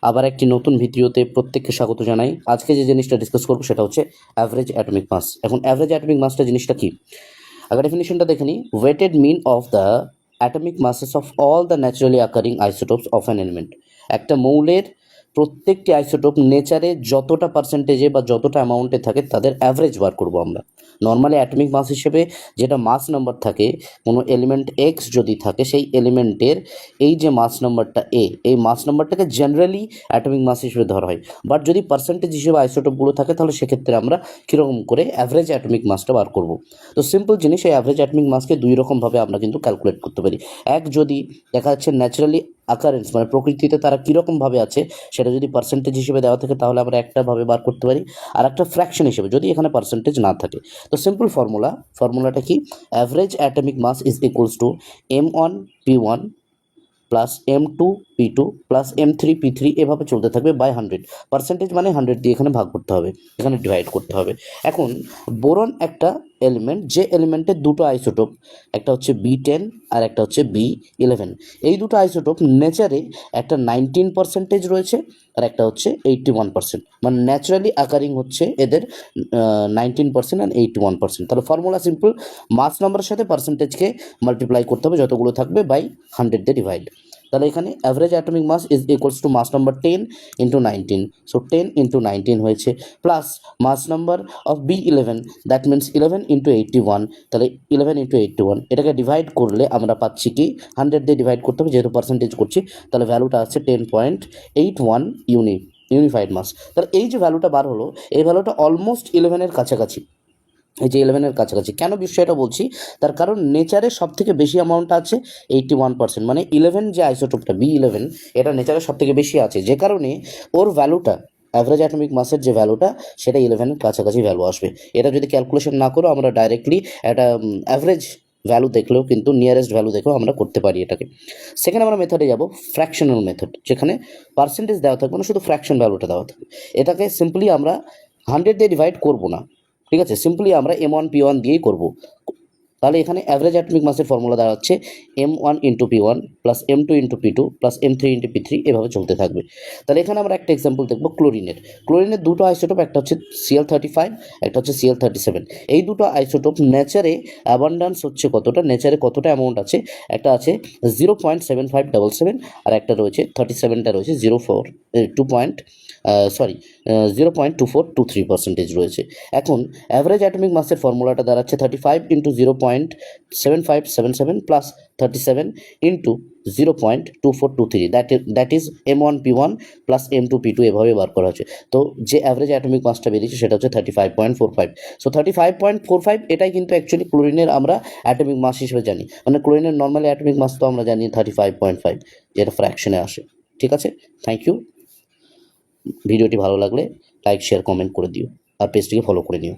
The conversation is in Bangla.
আবার একটি নতুন ভিডিওতে প্রত্যেককে স্বাগত জানাই। আজকে যে জিনিসটা ডিসকাস করবো সেটা হচ্ছে অ্যাভারেজ অ্যাটমিক মাস। এখন অ্যাভারেজ অ্যাটমিক মাসটা জিনিসটা কি, আগে ডেফিনিশনটা দেখে নিই। Weighted mean of the atomic masses of all the naturally occurring isotopes of an element. একটা মৌলের প্রত্যেকটি আইসোটোপ নেচারে যতটা পার্সেন্টেজে বা যতটা অ্যামাউন্টে থাকে তাদের অ্যাভারেজ বার করবো আমরা। নর্মালি অ্যাটমিক মাস হিসেবে যেটা মাস নাম্বার থাকে, কোনো এলিমেন্ট এক্স যদি থাকে সেই এলিমেন্টের এই যে মাস নাম্বারটা এই মাস নাম্বারটাকে জেনারেলি অ্যাটমিক মাস হিসেবে ধরা হয়। বাট যদি পার্সেন্টেজ হিসেবে আইসোটোপগুলো থাকে তাহলে সেক্ষেত্রে আমরা কীরকম করে অ্যাভারেজ অ্যাটমিক মাসটা বার করব। তো সিম্পল জিনিস, এই অ্যাভারেজ অ্যাটমিক মাসকে দুই রকমভাবে আমরা কিন্তু ক্যালকুলেট করতে পারি। এক, যদি দেখা যাচ্ছে ন্যাচারালি আকারেন্স মানে প্রকৃতিতে তারা কীরকমভাবে আছে সেটা যদি পার্সেন্টেজ হিসেবে দেওয়া থাকে তাহলে আমরা একটাভাবে বার করতে পারি, আর একটা ফ্র্যাকশন হিসেবে যদি এখানে পার্সেন্টেজ না থাকে। তো সিম্পল ফর্মুলাটা কি, average atomic mass is equals to M1P1 plus M2P2 plus M3P3 এভাবে চলতে থাকবে বাই 100। পার্সেন্টেজ মানে 100 দিয়ে এখানে ভাগ করতে হবে, এখানে ডিভাইড করতে হবে। এখন বোরন একটা এলিমেন্ট, যে এলিমেন্টের দুটো আইসোটোপ, একটা হচ্ছে B10 আর একটা হচ্ছে B11। এই দুটো আইসোটোপ নেচারে একটা 19% রয়েছে আর একটা হচ্ছে 81%, মানে ন্যাচারালি আকারিং হচ্ছে এদের 19% আর 81%। তাহলে ফর্মুলা সিম্পল, মাস নাম্বারের সাথে পার্সেন্টেজকে মাল্টিপ্লাই করতে হবে যতগুলো থাকবে বাই 100 দিয়ে ডিভাইড। তাহলে এখানে average atomic mass is equals to mass number 10 into 19, so 10 into 19 হয়েছে, plus mass number of B11, that means 11 into 81, তাহলে 11 ইন্টু 81 এটাকে ডিভাইড করলে আমরা পাচ্ছি কি 100 দিয়ে ডিভাইড করতে হবে যেহেতু পার্সেন্টেজ করছি, তাহলে ভ্যালুটা আছে 10.81 ইউনিফাইড মাস। তাহলে এই যে ভ্যালুটা বার হলো, এই ভ্যালুটা অলমোস্ট 11-এর কাছাকাছি। এই যে 11-এর কাছাকাছি কেন বিষয়টা বলছি, তার কারণ নেচারে সব থেকে বেশি অ্যামাউন্টটা আছে 81%, মানে 11 যে আইসোটোপটা B11 এটা নেচারে সব থেকে বেশি আছে, যে কারণে ওর ভ্যালুটা অ্যাভারেজ অ্যাটমিক মাসের যে ভ্যালুটা সেটা 11-এর কাছাকাছি ভ্যালু আসবে। এটা যদি ক্যালকুলেশন না করো আমরা ডাইরেক্টলি একটা অ্যাভারেজ ভ্যালু দেখলেও কিন্তু নিয়ারেস্ট ভ্যালু দেখেও আমরা করতে পারি এটাকে। সেখানে আমরা মেথডে যাব ফ্র্যাকশনাল মেথড, যেখানে পার্সেন্টেজ দেওয়া থাকবে না, শুধু ফ্র্যাকশন ভ্যালুটা দেওয়া থাকবে। এটাকে সিম্পলি আমরা 100 দিয়ে ডিভাইড করবো না, ঠিক আছে, সিম্পলি আমরা M1P1 দিয়েই করব। তাহলে এখানে অ্যাভারেজ অ্যাটমিক মাসের ফর্মুলা দাঁড়াচ্ছে M1 into P1 plus M2 into P2 plus M3 into P3 এভাবে চলতে থাকবে। তাহলে এখানে আমরা একটা এক্সাম্পল দেখবো ক্লোরিনের দুটো আইসোটোপ, একটা হচ্ছে Cl35, একটা হচ্ছে Cl37। এই দুটো আইসোটোপ নেচারে অ্যাবান্ডান্স হচ্ছে কতটা, নেচারে কতটা অ্যামাউন্ট আছে, একটা আছে 0.7577 আর একটা রয়েছে 37টা রয়েছে 0.2423% রয়েছে। এখন অ্যাভারেজ অ্যাটমিক মাসের ফর্মুলাটা দাঁড়াচ্ছে 35 into 0.7577 plus 37 into 0.2423, that is M1P1 plus M2P2 এভাবে বার করা হচ্ছে। তো যে অ্যাভারেজ অ্যাটমিক মাসটা বেরিয়েছে সেটা হচ্ছে 35.45। সো 35.45 এটাই কিন্তু অ্যাকচুয়ালি ক্লোরিনের আমরা অ্যাটমিক মাস হিসেবে জানি, মানে ক্লোরিনের নর্মালি অ্যাটমিক মাস তো আমরা জানি 35.5, যেটা ফ্র্যাকশনে আসে। ঠিক আছে, থ্যাংক ইউ। ভিডিওটি ভালো লাগলে লাইক শেয়ার কমেন্ট করে দিও আর পেজটিকে ফলো করে নিও।